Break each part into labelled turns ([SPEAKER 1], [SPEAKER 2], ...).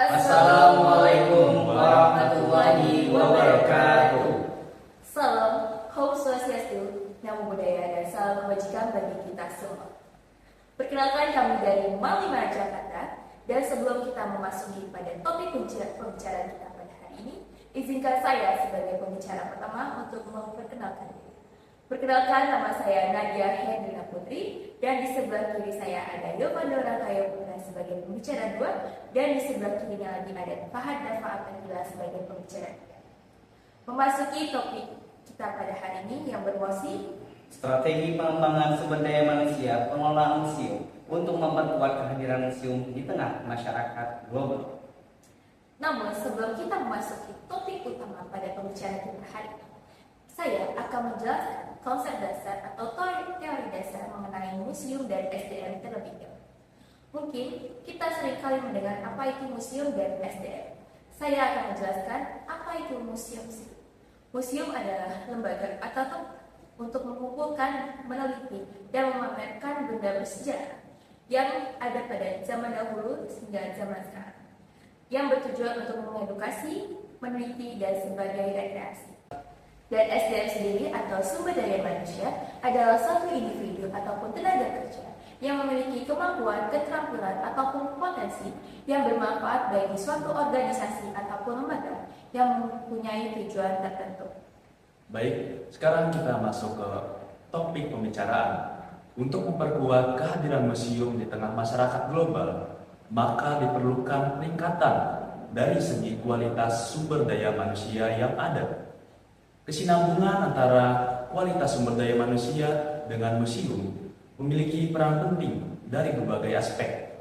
[SPEAKER 1] Assalamualaikum warahmatullahi wabarakatuh.
[SPEAKER 2] Salam, Om Swastiastu, Namo Buddhaya, dan salam kebajikan bagi kita semua. Perkenalkan, kami dari Malimar Jakarta, dan sebelum kita memasuki pada topik pembicaraan kita pada hari ini, izinkan saya sebagai pembicara pertama untuk memperkenalkan diri. Perkenalkan, nama saya Nadia Hendrina Putri, dan di sebelah kiri saya ada Yovandora Kayo Putra sebagai pembicara 2, dan di sebelah kirinya lagi ada Fahad Dafa Akila sebagai pembicara 3. Memasuki topik kita pada hari ini yang bermosi
[SPEAKER 1] Strategi pengembangan sumber daya manusia pengelolaan museum untuk memperkuat kehadiran museum di tengah masyarakat global.
[SPEAKER 2] Namun sebelum kita memasuki topik utama pada pembicaraan kita hari ini, saya akan menjelaskan konsep dasar atau teori dasar mengenai museum dan SDM terlebih dahulu. Mungkin kita seringkali mendengar apa itu museum dan SDM. Saya akan menjelaskan apa itu museum. Museum adalah lembaga atau tempat untuk mengumpulkan, meneliti, dan memamerkan benda bersejarah yang ada pada zaman dahulu hingga zaman sekarang, yang bertujuan untuk mengedukasi, meneliti, dan sebagai rekreasi. Dan SDM sendiri atau sumber daya manusia adalah suatu individu ataupun tenaga kerja yang memiliki kemampuan, keterampilan, ataupun potensi yang bermanfaat bagi suatu organisasi ataupun lembaga yang mempunyai tujuan tertentu.
[SPEAKER 3] Baik, sekarang kita masuk ke topik pembicaraan. Untuk memperkuat kehadiran museum di tengah masyarakat global, maka diperlukan peningkatan dari segi kualitas sumber daya manusia yang ada. Kesinambungan antara kualitas sumber daya manusia dengan museum memiliki peran penting dari berbagai aspek,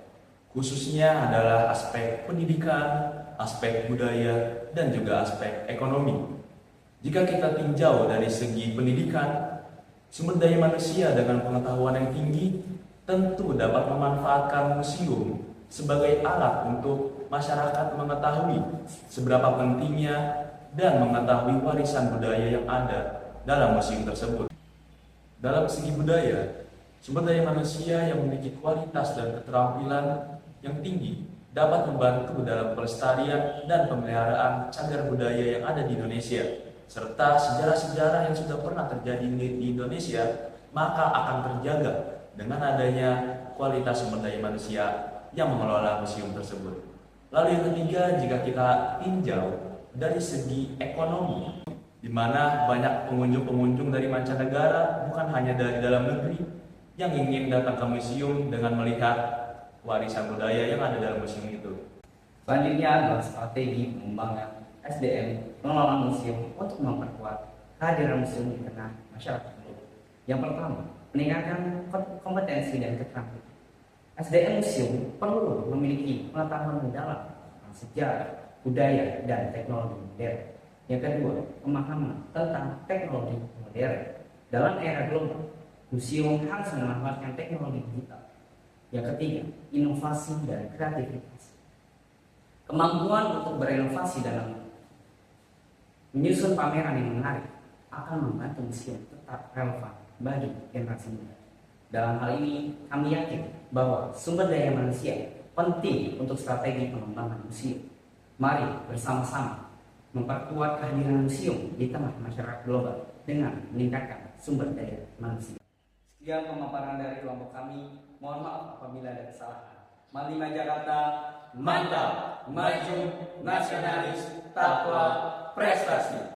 [SPEAKER 3] khususnya adalah aspek pendidikan, aspek budaya, dan juga aspek ekonomi. Jika kita tinjau dari segi pendidikan, sumber daya manusia dengan pengetahuan yang tinggi tentu dapat memanfaatkan museum sebagai alat untuk masyarakat mengetahui seberapa pentingnya dan mengetahui warisan budaya yang ada dalam museum tersebut. Dalam segi budaya, sumber daya manusia yang memiliki kualitas dan keterampilan yang tinggi dapat membantu dalam pelestarian dan pemeliharaan cagar budaya yang ada di Indonesia, serta sejarah-sejarah yang sudah pernah terjadi di Indonesia, maka akan terjaga dengan adanya kualitas sumber daya manusia yang mengelola museum tersebut. Lalu yang ketiga, jika kita tinjau dari segi ekonomi, di mana banyak pengunjung-pengunjung dari mancanegara, bukan hanya dari dalam negeri, yang ingin datang ke museum dengan melihat warisan budaya yang ada dalam museum itu.
[SPEAKER 1] Selanjutnya adalah strategi pengembangan SDM pengelolaan museum untuk memperkuat kehadiran museum di tengah masyarakat global. Yang pertama, meningkatkan kompetensi dan keterampilan. SDM museum perlu memiliki pengetahuan mendalam tentang sejarah, budaya, dan teknologi modern. Yang kedua, pemahaman tentang teknologi modern. Dalam era global, museum harus memanfaatkan teknologi digital. Yang ketiga, inovasi dan kreativitas. Kemampuan untuk berinovasi dalam menyusun pameran yang menarik akan membantu museum tetap relevan bagi generasi muda. Dalam hal ini, kami yakin bahwa sumber daya manusia penting untuk strategi pengembangan museum. Mari bersama-sama memperkuat kehadiran museum di tengah masyarakat global dengan meningkatkan sumber daya manusia. Sekian pemaparan dari kelompok kami. Mohon maaf apabila ada kesalahan. Malimar Jakarta, mantap, maju, nasionalis, takwa, prestasi.